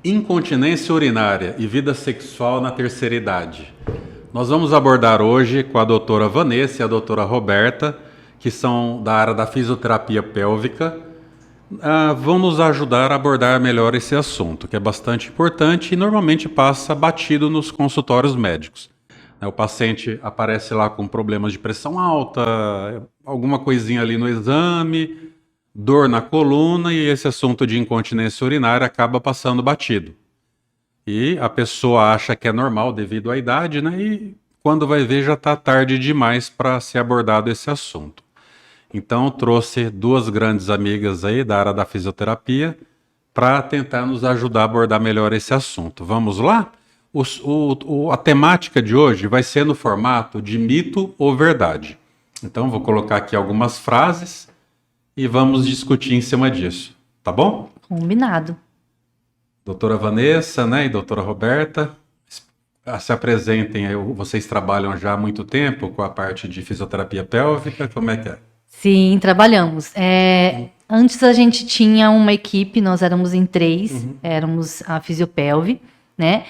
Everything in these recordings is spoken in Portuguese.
Incontinência urinária e vida sexual na terceira idade. Nós vamos abordar hoje com a doutora Vanessa e a doutora Roberta, que são da área da fisioterapia pélvica, vão nos ajudar a abordar melhor esse assunto, que é bastante importante e normalmente passa batido nos consultórios médicos. O paciente aparece lá com problemas de pressão alta, alguma coisinha ali no exame, dor na coluna, e esse assunto de incontinência urinária acaba passando batido. E a pessoa acha que é normal devido à idade, né? E quando vai ver já está tarde demais para ser abordado esse assunto. Então trouxe duas grandes amigas aí da área da fisioterapia para tentar nos ajudar a abordar melhor esse assunto. Vamos lá? A temática de hoje vai ser no formato de mito ou verdade. Então vou colocar aqui algumas frases e vamos discutir em cima disso, tá bom? Combinado. Doutora Vanessa, né, e doutora Roberta, se apresentem. Vocês trabalham já há muito tempo com a parte de fisioterapia pélvica, como é que é? Sim, trabalhamos. Antes a gente tinha uma equipe, nós éramos em 3, éramos a Fisiopelve, né?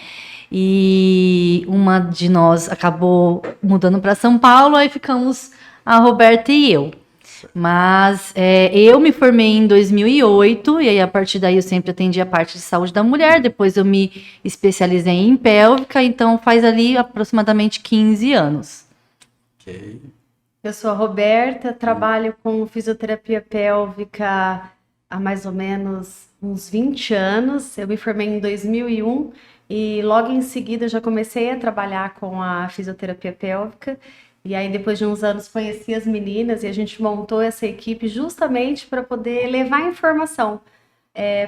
E uma de nós acabou mudando para São Paulo, aí ficamos a Roberta e eu. Mas eu me formei em 2008, e aí a partir daí eu sempre atendi a parte de saúde da mulher, depois eu me especializei em pélvica, então faz ali aproximadamente 15 anos. Ok. Eu sou a Roberta, trabalho com fisioterapia pélvica há mais ou menos uns 20 anos. Eu me formei em 2001 e logo em seguida já comecei a trabalhar com a fisioterapia pélvica. E aí depois de uns anos conheci as meninas e a gente montou essa equipe justamente para poder levar informação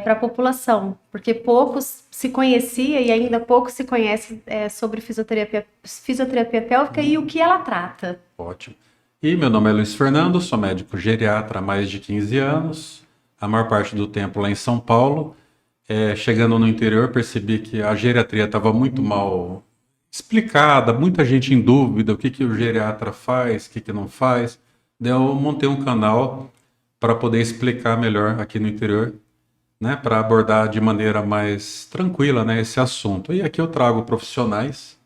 para a população, porque poucos se conhecia e ainda pouco se conhece sobre fisioterapia pélvica e o que ela trata. Ótimo. E meu nome é Luiz Fernando, sou médico geriatra há mais de 15 anos, a maior parte do tempo lá em São Paulo. Chegando no interior, percebi que a geriatria estava muito mal explicada, muita gente em dúvida, o que o geriatra faz, o que não faz. Daí eu montei um canal para poder explicar melhor aqui no interior, né, para abordar de maneira mais tranquila, né, esse assunto. E aqui eu trago profissionais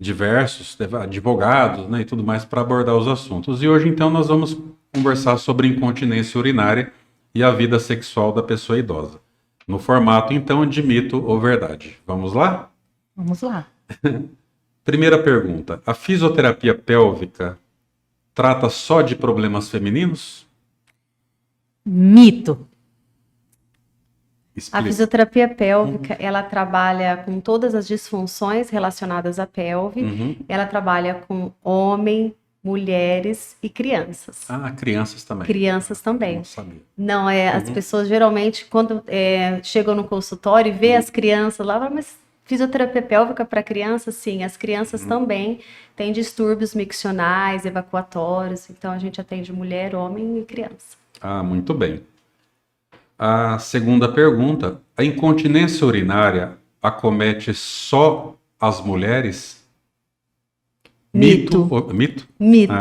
diversos, advogados, né, e tudo mais para abordar os assuntos. E hoje, então, nós vamos conversar sobre incontinência urinária e a vida sexual da pessoa idosa. No formato, então, de mito ou verdade. Vamos lá? Vamos lá. Primeira pergunta. A fisioterapia pélvica trata só de problemas femininos? Mito. A fisioterapia pélvica, ela trabalha com todas as disfunções relacionadas à pelve. Ela trabalha com homem, mulheres e crianças. Ah, crianças também. Crianças também. Não sabia. Não, as pessoas geralmente, quando chegam no consultório e vê as crianças lá, mas fisioterapia pélvica para crianças, sim, as crianças também têm distúrbios miccionais, evacuatórios, então a gente atende mulher, homem e criança. Ah, muito bem. A segunda pergunta, a incontinência urinária acomete só as mulheres? Mito. Mito? Mito.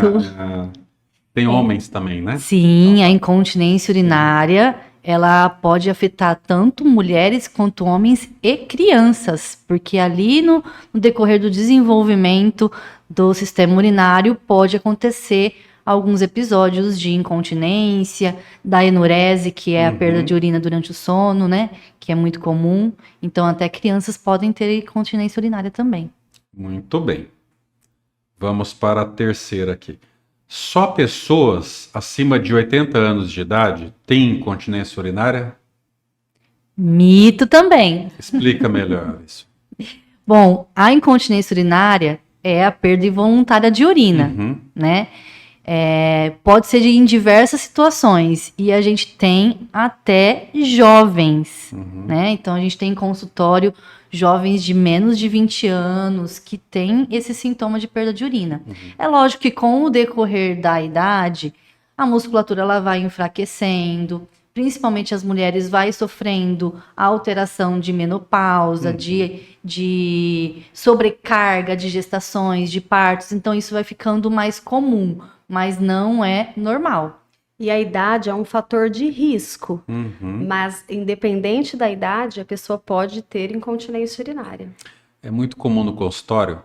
Tem homens também, né? Sim, a incontinência urinária, ela pode afetar tanto mulheres quanto homens e crianças, porque ali no decorrer do desenvolvimento do sistema urinário pode acontecer alguns episódios de incontinência, da enurese, que é a perda de urina durante o sono, né? Que é muito comum. Então, até crianças podem ter incontinência urinária também. Muito bem. Vamos para a terceira aqui. Só pessoas acima de 80 anos de idade têm incontinência urinária? Mito também. Explica melhor isso. Bom, a incontinência urinária é a perda involuntária de urina, né? Pode ser em diversas situações e a gente tem até jovens, né? Então a gente tem em consultório jovens de menos de 20 anos que têm esse sintoma de perda de urina. É lógico que com o decorrer da idade, a musculatura ela vai enfraquecendo, principalmente as mulheres vai sofrendo a alteração de menopausa, de sobrecarga de gestações, de partos, então isso vai ficando mais comum, mas não é normal. E a idade é um fator de risco, Uhum. mas independente da idade, a pessoa pode ter incontinência urinária. É muito comum no consultório,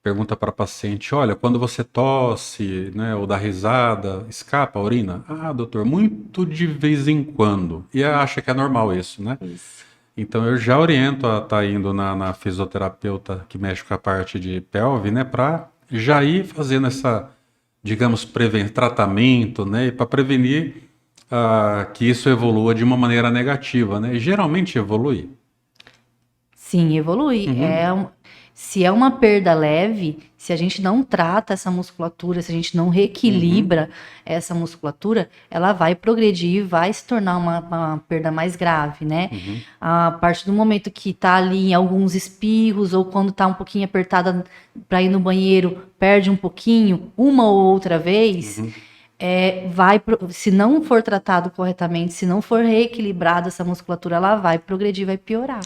pergunta para paciente, olha, quando você tosse, né, ou dá risada, escapa a urina? Ah, doutor, muito de vez em quando. E acha que é normal isso, né? Isso. Então eu já oriento a estar indo na fisioterapeuta que mexe com a parte de pelve, né, para já ir fazendo essa, digamos, tratamento, né, para prevenir que isso evolua de uma maneira negativa, né? E geralmente evolui. Sim, evolui. Se é uma perda leve, se a gente não trata essa musculatura, se a gente não reequilibra essa musculatura, ela vai progredir, vai se tornar uma perda mais grave, né? A partir do momento que tá ali em alguns espirros, ou quando tá um pouquinho apertada para ir no banheiro, perde um pouquinho, uma ou outra vez, se não for tratado corretamente, se não for reequilibrada essa musculatura, ela vai progredir, vai piorar.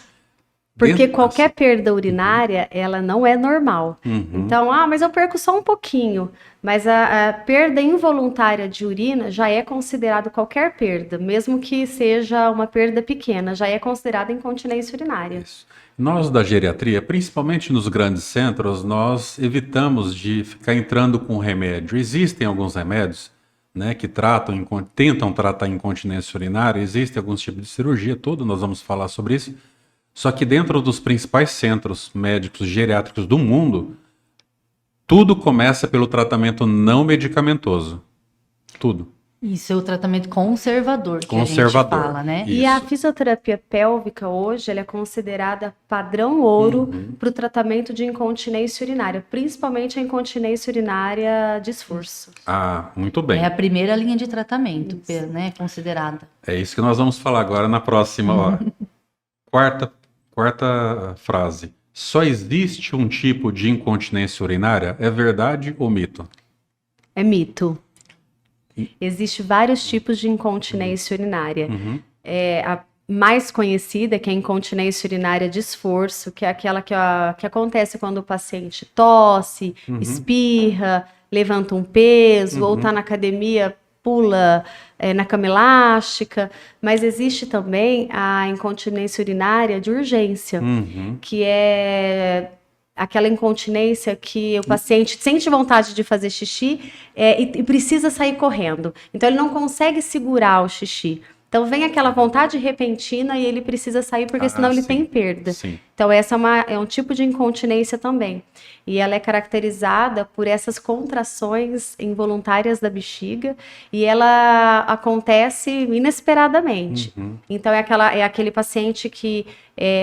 Porque qualquer perda urinária, ela não é normal. Então, mas eu perco só um pouquinho. Mas a perda involuntária de urina já é considerado qualquer perda, mesmo que seja uma perda pequena, já é considerada incontinência urinária. Isso. Nós da geriatria, principalmente nos grandes centros, nós evitamos de ficar entrando com remédio. Existem alguns remédios, né, que tentam tratar incontinência urinária, existem alguns tipos de cirurgia, tudo, nós vamos falar sobre isso. Só que dentro dos principais centros médicos geriátricos do mundo, tudo começa pelo tratamento não medicamentoso. Tudo. Isso é o tratamento conservador que Conservador. a gente fala, né? E a fisioterapia pélvica hoje, ela é considerada padrão ouro para o tratamento de incontinência urinária, principalmente a incontinência urinária de esforço. Ah, muito bem. É a primeira linha de tratamento, né? Considerada. É isso que nós vamos falar agora na próxima hora. Quarta frase. Só existe um tipo de incontinência urinária? É verdade ou mito? É mito. Existem vários tipos de incontinência urinária. A mais conhecida, que é a incontinência urinária de esforço, que é aquela que acontece quando o paciente tosse, espirra, levanta um peso, ou está na academia, pula na cama elástica, mas existe também a incontinência urinária de urgência, que é aquela incontinência que o paciente sente vontade de fazer xixi e precisa sair correndo. Então, ele não consegue segurar o xixi. Então, vem aquela vontade repentina e ele precisa sair, porque senão ele tem perda. Sim. Então, essa é um tipo de incontinência também. E ela é caracterizada por essas contrações involuntárias da bexiga e ela acontece inesperadamente. Então, é aquele paciente que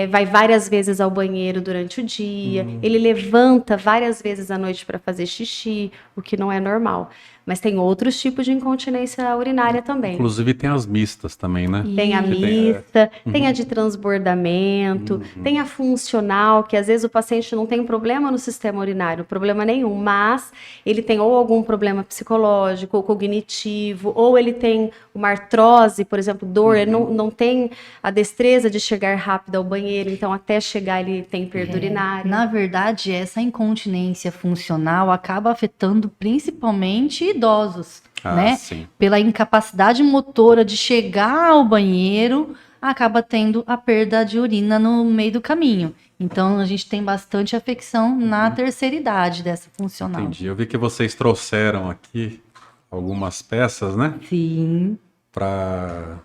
vai várias vezes ao banheiro durante o dia, ele levanta várias vezes à noite para fazer xixi, o que não é normal. Mas tem outros tipos de incontinência urinária também. Inclusive tem as mistas também, né? Tem a mista, tem a de transbordamento, tem a funcional, que às vezes o paciente não tem problema no sistema urinário, problema nenhum, mas ele tem ou algum problema psicológico ou cognitivo, ou ele tem uma artrose, por exemplo, dor, ele não tem a destreza de chegar rápido ao banheiro, então até chegar ele tem perda urinária. Na verdade, essa incontinência funcional acaba afetando principalmente idosos, né? Sim. Pela incapacidade motora de chegar ao banheiro, acaba tendo a perda de urina no meio do caminho. Então, a gente tem bastante afecção na terceira idade dessa funcional. Entendi. Eu vi que vocês trouxeram aqui algumas peças, né? Sim. Para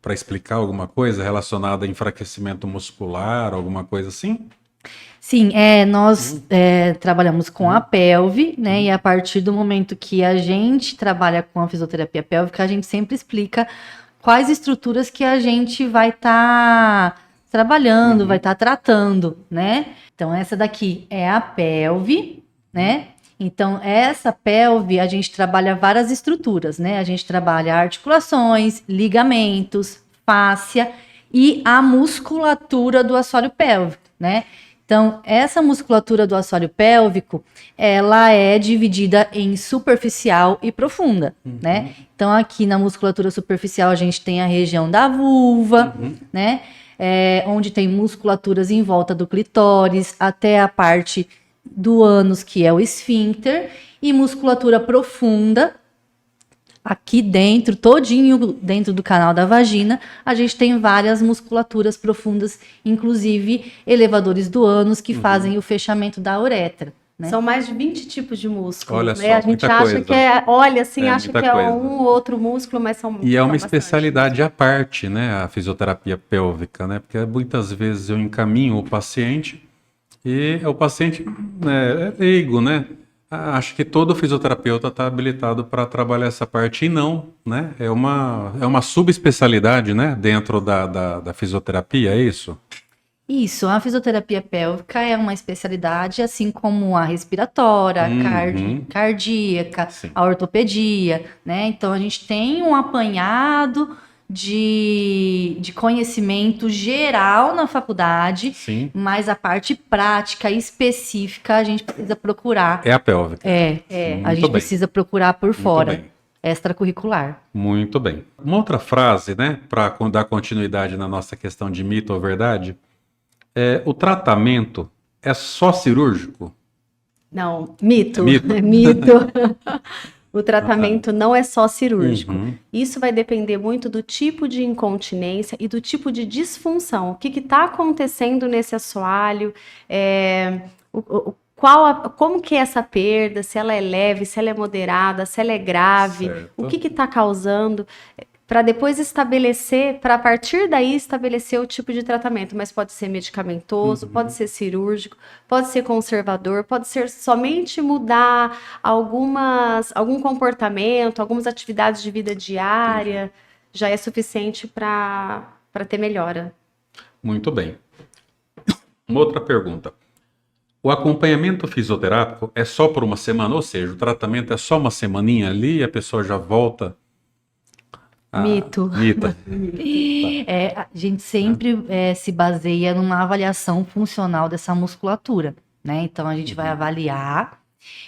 explicar alguma coisa relacionada a enfraquecimento muscular, alguma coisa assim? Sim, nós trabalhamos com a pelve, né? E a partir do momento que a gente trabalha com a fisioterapia pélvica, a gente sempre explica quais estruturas que a gente vai estar trabalhando, vai estar tratando, né? Então, essa daqui é a pelve, né? Então, essa pelve, a gente trabalha várias estruturas, né? A gente trabalha articulações, ligamentos, fáscia e a musculatura do assoalho pélvico, né? Então, essa musculatura do assoalho pélvico, ela é dividida em superficial e profunda, né? Então, aqui na musculatura superficial, a gente tem a região da vulva, né? Onde tem musculaturas em volta do clitóris, até a parte do ânus, que é o esfíncter, e musculatura profunda, aqui dentro, todinho dentro do canal da vagina, a gente tem várias musculaturas profundas, inclusive elevadores do ânus, que fazem o fechamento da uretra. Né? São mais de 20 tipos de músculos. Olha né? só, A gente muita acha coisa. que acha muita que é coisa. um ou outro músculo, mas são E é uma bastante. especialidade à parte, né, a fisioterapia pélvica, né, porque muitas vezes eu encaminho o paciente e o paciente é leigo, né, acho que todo fisioterapeuta está habilitado para trabalhar essa parte e não, né, é uma subespecialidade, né, dentro da fisioterapia, é isso? Isso, a fisioterapia pélvica é uma especialidade, assim como a respiratória, a cardíaca, Sim. a ortopedia, né? Então a gente tem um apanhado de conhecimento geral na faculdade, Sim. mas a parte prática específica a gente precisa procurar. É a pélvica. A Muito gente bem. precisa procurar por Muito fora, bem. extracurricular. Muito bem. Uma outra frase, né, para dar continuidade na nossa questão de mito ou verdade, o tratamento é só cirúrgico? Não, mito. É mito? É mito. O tratamento não é só cirúrgico. Isso vai depender muito do tipo de incontinência e do tipo de disfunção. O que está acontecendo nesse assoalho, como que é essa perda, se ela é leve, se ela é moderada, se ela é grave, Certo. o que está causando, para depois estabelecer, para a partir daí estabelecer o tipo de tratamento, mas pode ser medicamentoso, pode ser cirúrgico, pode ser conservador, pode ser somente mudar algum comportamento, algumas atividades de vida diária, já é suficiente para ter melhora. Muito bem. Uma outra pergunta. O acompanhamento fisioterápico é só por uma semana? Ou seja, o tratamento é só uma semaninha ali e a pessoa já volta? Mito. Mita. A gente sempre se baseia numa avaliação funcional dessa musculatura, né? Então a gente vai avaliar,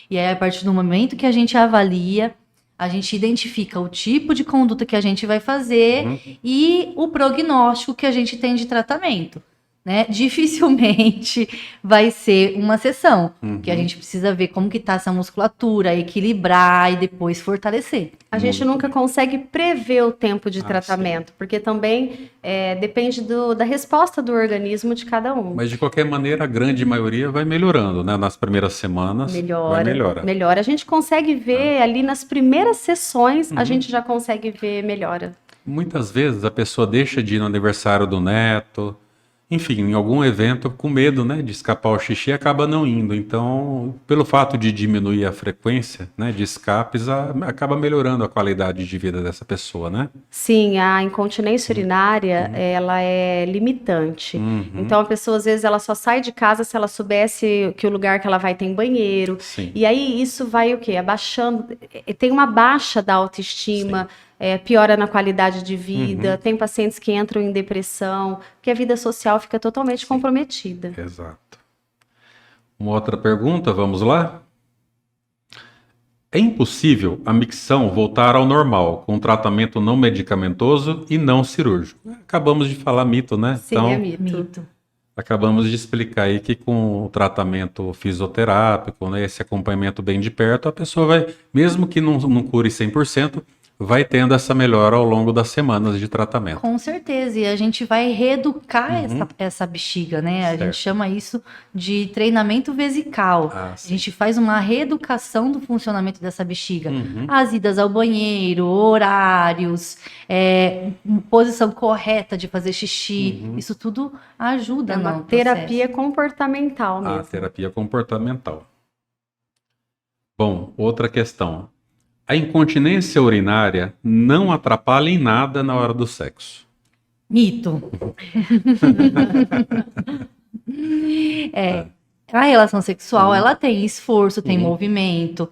e aí a partir do momento que a gente avalia, a gente identifica o tipo de conduta que a gente vai fazer e o prognóstico que a gente tem de tratamento. Né? Dificilmente vai ser uma sessão, que a gente precisa ver como que tá essa musculatura, equilibrar e depois fortalecer. A gente nunca consegue prever o tempo de tratamento, sim. porque também depende da resposta do organismo de cada um. Mas de qualquer maneira, a grande maioria vai melhorando, né? Nas primeiras semanas Melhora. A gente consegue ver ali nas primeiras sessões, a gente já consegue ver melhora. Muitas vezes a pessoa deixa de ir no aniversário do neto, enfim, em algum evento, com medo, né, de escapar o xixi, acaba não indo. Então, pelo fato de diminuir a frequência, né, de escapes, acaba melhorando a qualidade de vida dessa pessoa, né? Sim, a incontinência urinária, ela é limitante. Então, a pessoa, às vezes, ela só sai de casa se ela soubesse que o lugar que ela vai tem banheiro. Sim. E aí, isso vai o quê? Abaixando, tem uma baixa da autoestima, piora na qualidade de vida, tem pacientes que entram em depressão, porque a vida social fica totalmente comprometida. Exato. Uma outra pergunta, vamos lá? É impossível a micção voltar ao normal com tratamento não medicamentoso e não cirúrgico? Acabamos de falar mito, né? Sim, é mito. Acabamos de explicar aí que com o tratamento fisioterápico, né, esse acompanhamento bem de perto, a pessoa vai, mesmo que não cure 100%, vai tendo essa melhora ao longo das semanas de tratamento. Com certeza, e a gente vai reeducar essa bexiga, né? Certo. A gente chama isso de treinamento vesical. A gente faz uma reeducação do funcionamento dessa bexiga. As idas ao banheiro, horários, posição correta de fazer xixi, isso tudo ajuda. É uma terapia comportamental mesmo. A terapia comportamental. Bom, outra questão. A incontinência urinária não atrapalha em nada na hora do sexo? Mito. A relação sexual, ela tem esforço, tem movimento.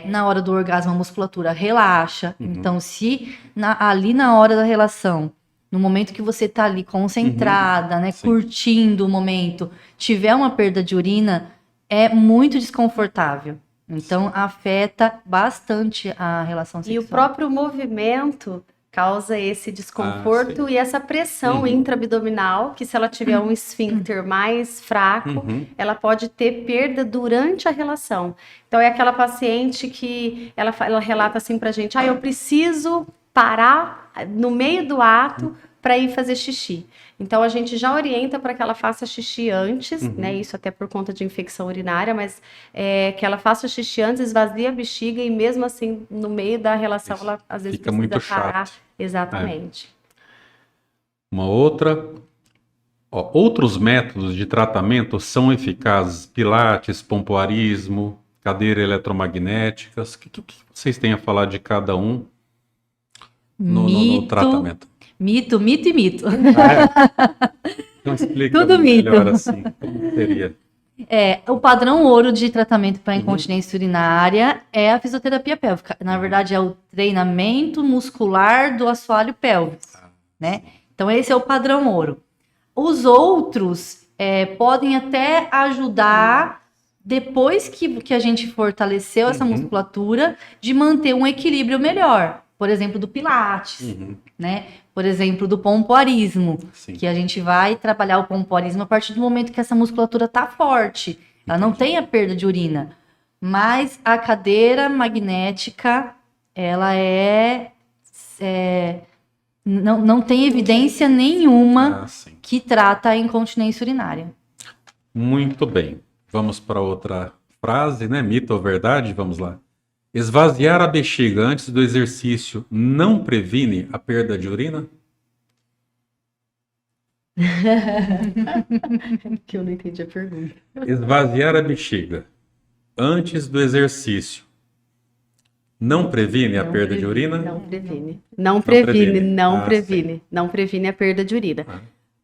Na hora do orgasmo, a musculatura relaxa. Então, se ali na hora da relação, no momento que você tá ali concentrada, né, curtindo o momento, tiver uma perda de urina, é muito desconfortável. Então, afeta bastante a relação sexual. E o próprio movimento causa esse desconforto sim. e essa pressão intraabdominal, que se ela tiver um esfíncter mais fraco, ela pode ter perda durante a relação. Então, é aquela paciente que ela relata assim pra gente, eu preciso parar no meio do ato para ir fazer xixi. Então, a gente já orienta para que ela faça xixi antes, né? Isso até por conta de infecção urinária, mas que ela faça xixi antes, esvazie a bexiga e mesmo assim, no meio da relação, ela às vezes Fica precisa muito parar. chato. Exatamente. Uma outra. Outros métodos de tratamento são eficazes? Pilates, pompoarismo, cadeira eletromagnéticas. O que vocês têm a falar de cada um no tratamento? Mito e mito. Então explica Tudo melhor mito. assim, como seria. O padrão ouro de tratamento para incontinência urinária é a fisioterapia pélvica. Na verdade, é o treinamento muscular do assoalho pélvico, né? Então, esse é o padrão ouro. Os outros podem até ajudar, depois que a gente fortaleceu essa musculatura, de manter um equilíbrio melhor. Por exemplo, do Pilates, né? Por exemplo, do pompoarismo, Sim. que a gente vai trabalhar o pompoarismo a partir do momento que essa musculatura está forte. Ela não tem a perda de urina. Mas a cadeira magnética, ela não tem evidência nenhuma que trata a incontinência urinária. Muito bem. Vamos para outra frase, né? Mito ou verdade? Vamos lá. Esvaziar a bexiga antes do exercício não previne a perda de urina? Que eu não entendi a pergunta. Esvaziar a bexiga antes do exercício não previne a perda de urina? Não previne. Não previne. Não previne a perda de urina.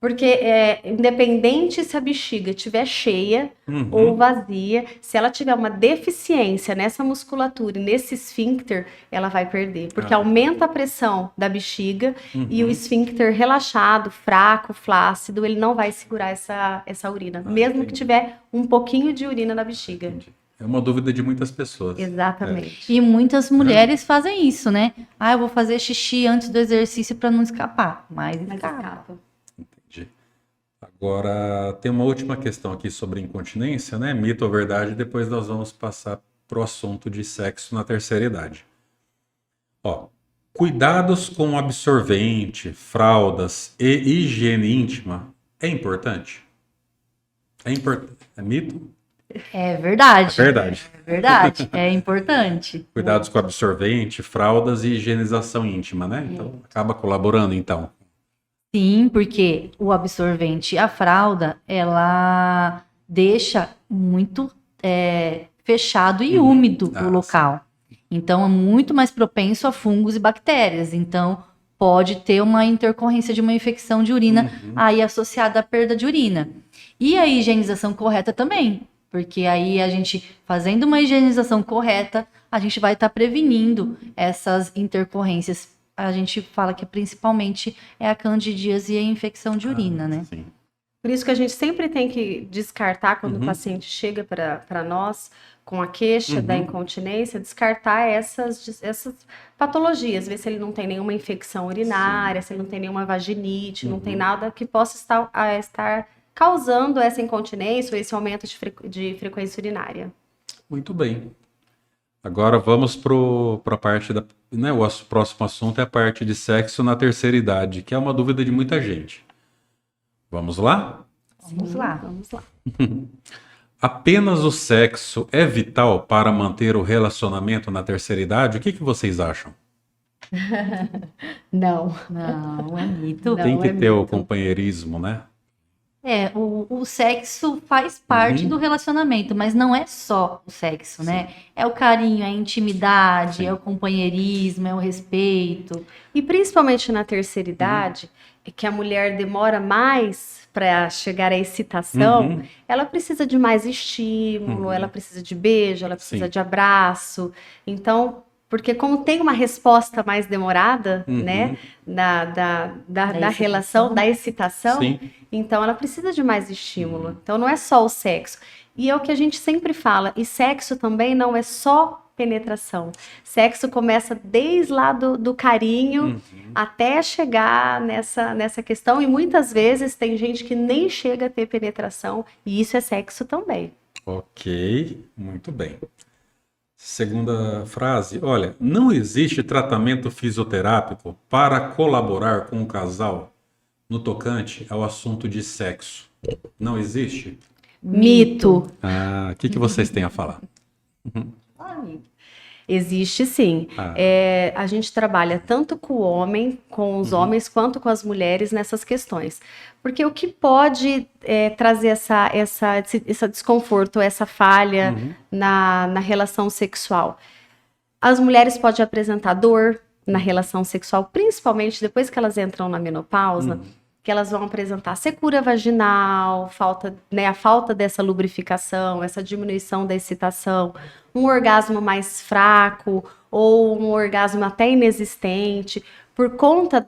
Porque independente se a bexiga estiver cheia ou vazia, se ela tiver uma deficiência nessa musculatura e nesse esfíncter, ela vai perder. Porque aumenta a pressão da bexiga e o esfíncter relaxado, fraco, flácido, ele não vai segurar essa urina. Mesmo que tiver um pouquinho de urina na bexiga. É uma dúvida de muitas pessoas. Exatamente. E muitas mulheres fazem isso, né? Eu vou fazer xixi antes do exercício para não escapar. Mas escapa. Agora, tem uma última questão aqui sobre incontinência, né? Mito ou verdade, depois nós vamos passar para o assunto de sexo na terceira idade. Cuidados com absorvente, fraldas e higiene íntima é importante? É mito? É verdade. É verdade. É verdade. É importante. Cuidados com absorvente, fraldas e higienização íntima, né? Então, acaba colaborando, então. Sim, porque o absorvente e a fralda, ela deixa muito fechado e úmido o local. Então, é muito mais propenso a fungos e bactérias. Então, pode ter uma intercorrência de uma infecção de urina aí associada à perda de urina. E a higienização correta também, porque aí a gente, fazendo uma higienização correta, a gente vai estar prevenindo essas intercorrências. A gente fala que principalmente é a candidíase e a infecção de urina, né? Sim. Por isso que a gente sempre tem que descartar quando o paciente chega para nós com a queixa da incontinência, descartar essas patologias, ver se ele não tem nenhuma infecção urinária, se ele não tem nenhuma vaginite, não tem nada que possa estar causando essa incontinência ou esse aumento de frequência urinária. Muito bem. Agora vamos para a parte da... Né, o próximo assunto é a parte de sexo na terceira idade, que é uma dúvida de muita gente. Vamos lá? Vamos lá. Vamos lá. Apenas o sexo é vital para manter o relacionamento na terceira idade? O que vocês acham? Não. Não, é mito. Tem que ter o mito. companheirismo, né? O sexo faz parte do relacionamento, mas não é só o sexo, né? É o carinho, é a intimidade, é o companheirismo, é o respeito. E principalmente na terceira idade, que a mulher demora mais para chegar à excitação, ela precisa de mais estímulo, ela precisa de beijo, ela precisa de abraço. Então, porque como tem uma resposta mais demorada, né, da relação, da excitação, então ela precisa de mais estímulo. Então não é só o sexo. E é o que a gente sempre fala, e sexo também não é só penetração. Sexo começa desde lá do carinho até chegar nessa questão, e muitas vezes tem gente que nem chega a ter penetração, e isso é sexo também. Ok, muito bem. Segunda frase, olha, não existe tratamento fisioterápico para colaborar com o casal no tocante ao assunto de sexo. Não existe? Mito. Ah, o que vocês têm a falar? Existe sim. A gente trabalha tanto com o homem, com os homens, quanto com as mulheres nessas questões. Porque o que pode trazer esse desconforto, essa falha na relação sexual? As mulheres podem apresentar dor na relação sexual, principalmente depois que elas entram na menopausa, que elas vão apresentar secura vaginal, a falta dessa lubrificação, essa diminuição da excitação, um orgasmo mais fraco ou um orgasmo até inexistente, por conta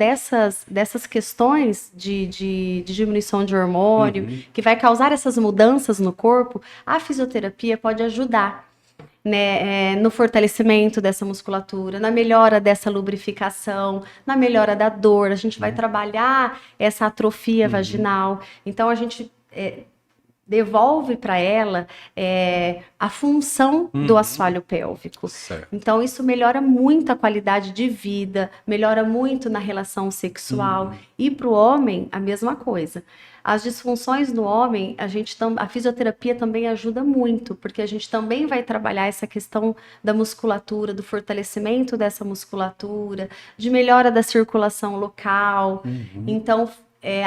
dessas questões de diminuição de hormônio, que vai causar essas mudanças no corpo. A fisioterapia pode ajudar, né, no fortalecimento dessa musculatura, na melhora dessa lubrificação, na melhora da dor. A gente vai trabalhar essa atrofia vaginal. Então, a gente devolve para ela a função do assoalho pélvico. Certo. Então, isso melhora muito a qualidade de vida, melhora muito na relação sexual. E para o homem, a mesma coisa. As disfunções no homem, a fisioterapia também ajuda muito, porque a gente também vai trabalhar essa questão da musculatura, do fortalecimento dessa musculatura, de melhora da circulação local. Então,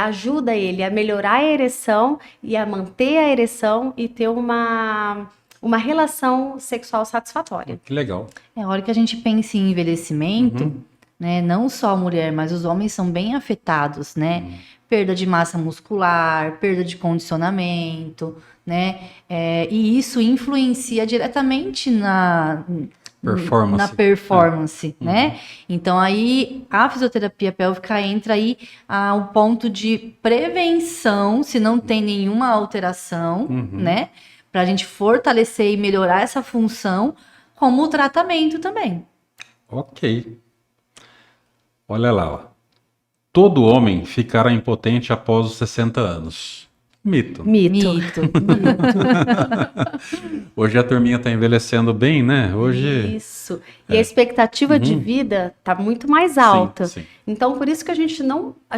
ajuda ele a melhorar a ereção e a manter a ereção e ter uma relação sexual satisfatória. Que legal. A hora que a gente pensa em envelhecimento, né, não só a mulher, mas os homens são bem afetados, né? Perda de massa muscular, perda de condicionamento, né? E isso influencia diretamente na performance, né? Então aí a fisioterapia pélvica entra aí ao ponto de prevenção, se não tem nenhuma alteração, né? Pra gente fortalecer e melhorar essa função, como o tratamento também. Ok. Olha lá, ó. Todo homem ficará impotente após os 60 anos. Mito. Mito. Hoje a turminha está envelhecendo bem, né? Hoje. Isso. E a expectativa de vida está muito mais alta. Sim. Então, por isso que a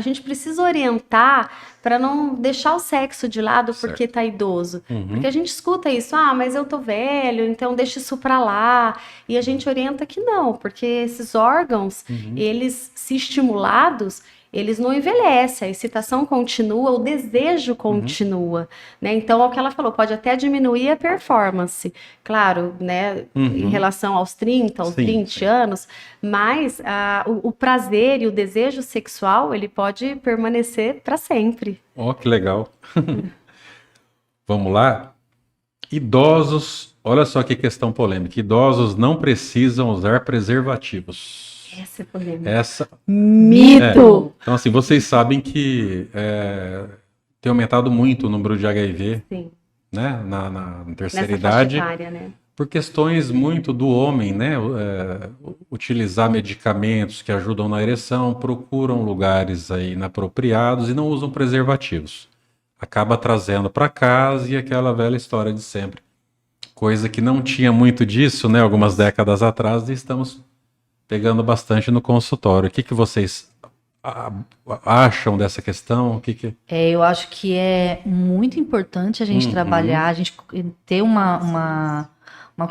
gente precisa orientar para não deixar o sexo de lado porque está idoso. Porque a gente escuta isso, mas eu tô velho, então deixa isso para lá. E a gente orienta que não, porque esses órgãos, eles, se estimulados, eles não envelhecem, a excitação continua, o desejo continua, né? Então, é o que ela falou, pode até diminuir a performance, claro, né? Em relação aos 30, aos 20 anos, mas o prazer e o desejo sexual, ele pode permanecer para sempre. Ó, que legal. Vamos lá? Idosos, olha só que questão polêmica, idosos não precisam usar preservativos. Essa é polêmica. Essa... Mito! Então, assim, vocês sabem que tem aumentado muito o número de HIV, Sim. né, na terceira Nessa idade, faixa etária, né? por questões muito do homem, né, utilizar medicamentos que ajudam na ereção, procuram lugares aí inapropriados e não usam preservativos. Acaba trazendo para casa e aquela velha história de sempre. Coisa que não tinha muito disso, né, algumas décadas atrás, e estamos pegando bastante no consultório. O que vocês acham dessa questão? Eu acho que é muito importante a gente trabalhar, a gente ter uma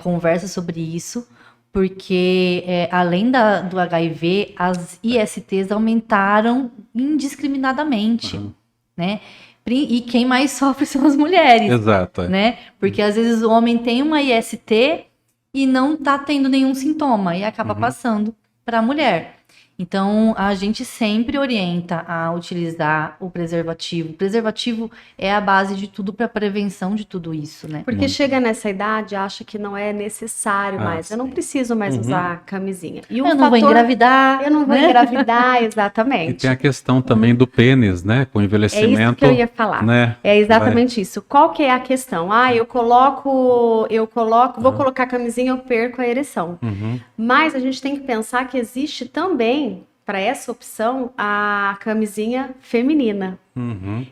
conversa sobre isso, porque além do HIV, as ISTs aumentaram indiscriminadamente, né? E quem mais sofre são as mulheres. Exato. Né? Porque às vezes o homem tem uma IST e não tá tendo nenhum sintoma e acaba passando para a mulher. Então, a gente sempre orienta a utilizar o preservativo. O preservativo é a base de tudo para prevenção de tudo isso, né? Porque chega nessa idade, acha que não é necessário mais. Eu não preciso mais usar camisinha. E Eu não vou engravidar. Eu não vou né? engravidar, E exatamente. tem a questão também do pênis, né? Com o É envelhecimento. isso que eu ia falar. Né? É exatamente isso. Qual que é a questão? Ah, vou colocar camisinha, eu perco a ereção. Uhum. Mas a gente tem que pensar que existe também, para essa opção, a camisinha feminina. Uhum.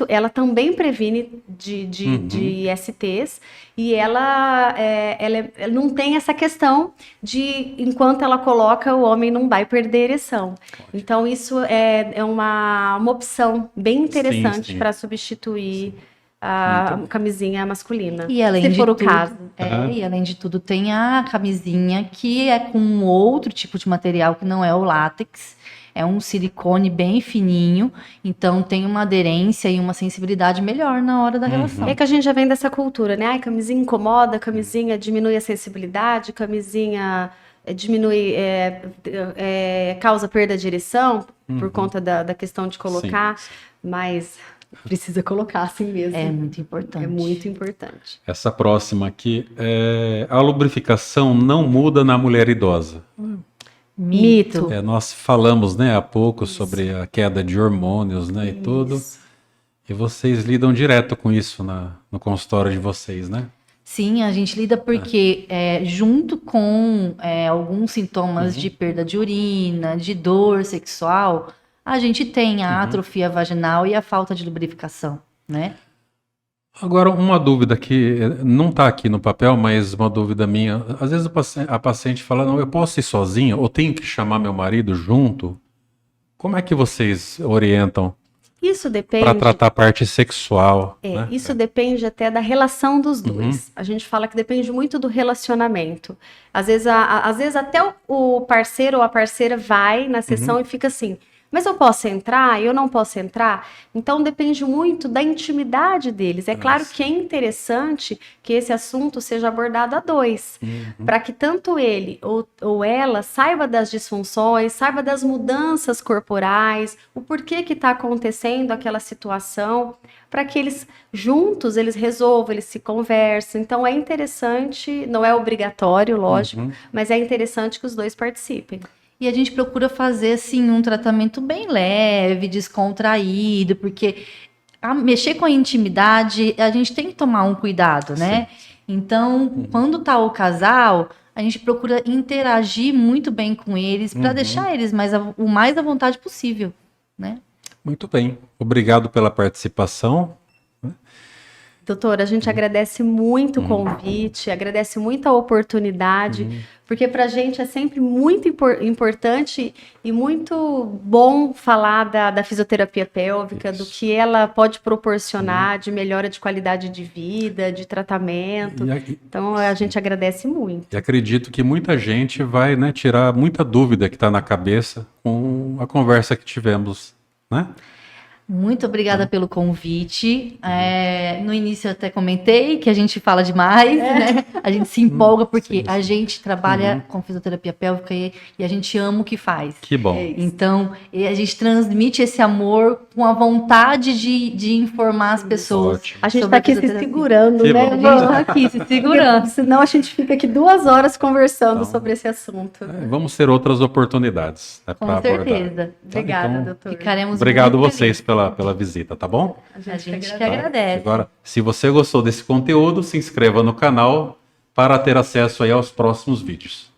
Ela também previne de STs e ela não tem essa questão de, enquanto ela coloca, o homem não vai perder a ereção. Então, isso é uma opção bem interessante sim. para substituir a camisinha masculina, E além se de for o tudo, caso. e além de tudo, tem a camisinha que é com outro tipo de material que não é o látex. É um silicone bem fininho, então tem uma aderência e uma sensibilidade melhor na hora da relação. É que a gente já vem dessa cultura, né? Ai, camisinha incomoda, camisinha diminui a sensibilidade, camisinha diminui, causa perda de ereção por conta da questão de colocar, mas precisa colocar assim mesmo. É muito importante. É muito importante. Essa próxima aqui, a lubrificação não muda na mulher idosa. Mito. Nós falamos, né, há pouco sobre a queda de hormônios, né, e tudo. E vocês lidam direto com isso no consultório de vocês, né? Sim, a gente lida porque, junto com alguns sintomas de perda de urina, de dor sexual, a gente tem a atrofia vaginal e a falta de lubrificação, né? Agora, uma dúvida que não está aqui no papel, mas uma dúvida minha. Às vezes a paciente fala, não, eu posso ir sozinha ou tenho que chamar meu marido junto? Como é que vocês orientam Isso depende. para tratar a parte sexual? Né? Isso depende até da relação dos dois. A gente fala que depende muito do relacionamento. Às vezes até o parceiro ou a parceira vai na sessão e fica assim, mas eu posso entrar? Eu não posso entrar? Então depende muito da intimidade deles. É claro que é interessante que esse assunto seja abordado a dois, para que tanto ele ou ela saiba das disfunções, saiba das mudanças corporais, o porquê que está acontecendo aquela situação, para que eles juntos eles resolvam, eles se conversem. Então é interessante, não é obrigatório, lógico, mas é interessante que os dois participem. E a gente procura fazer, assim, um tratamento bem leve, descontraído, porque mexer com a intimidade, a gente tem que tomar um cuidado, né? Sim. Então, quando tá o casal, a gente procura interagir muito bem com eles, para deixar eles o mais à vontade possível, né? Muito bem. Obrigado pela participação. Doutora, a gente agradece muito o convite, agradece muito a oportunidade, porque para a gente é sempre muito importante e muito bom falar da fisioterapia pélvica, do que ela pode proporcionar de melhora de qualidade de vida, de tratamento. Então, a gente agradece muito. E acredito que muita gente vai, né, tirar muita dúvida que está na cabeça com a conversa que tivemos, né? Muito obrigada pelo convite. No início eu até comentei que a gente fala demais, né? A gente se empolga porque a gente trabalha com fisioterapia pélvica e a gente ama o que faz. Que bom. Então, a gente transmite esse amor com a vontade de informar as pessoas. Ótimo. A gente está aqui se segurando, Que né? bom. A gente está aqui se segurando. Senão a gente fica aqui 2 horas conversando sobre esse assunto. Vamos ter outras oportunidades, né, Com certeza. Obrigada, doutor. Ficaremos obrigado muito vocês felizes. pela visita, tá bom? A gente que agradece. Agora, se você gostou desse conteúdo, se inscreva no canal para ter acesso aí aos próximos vídeos.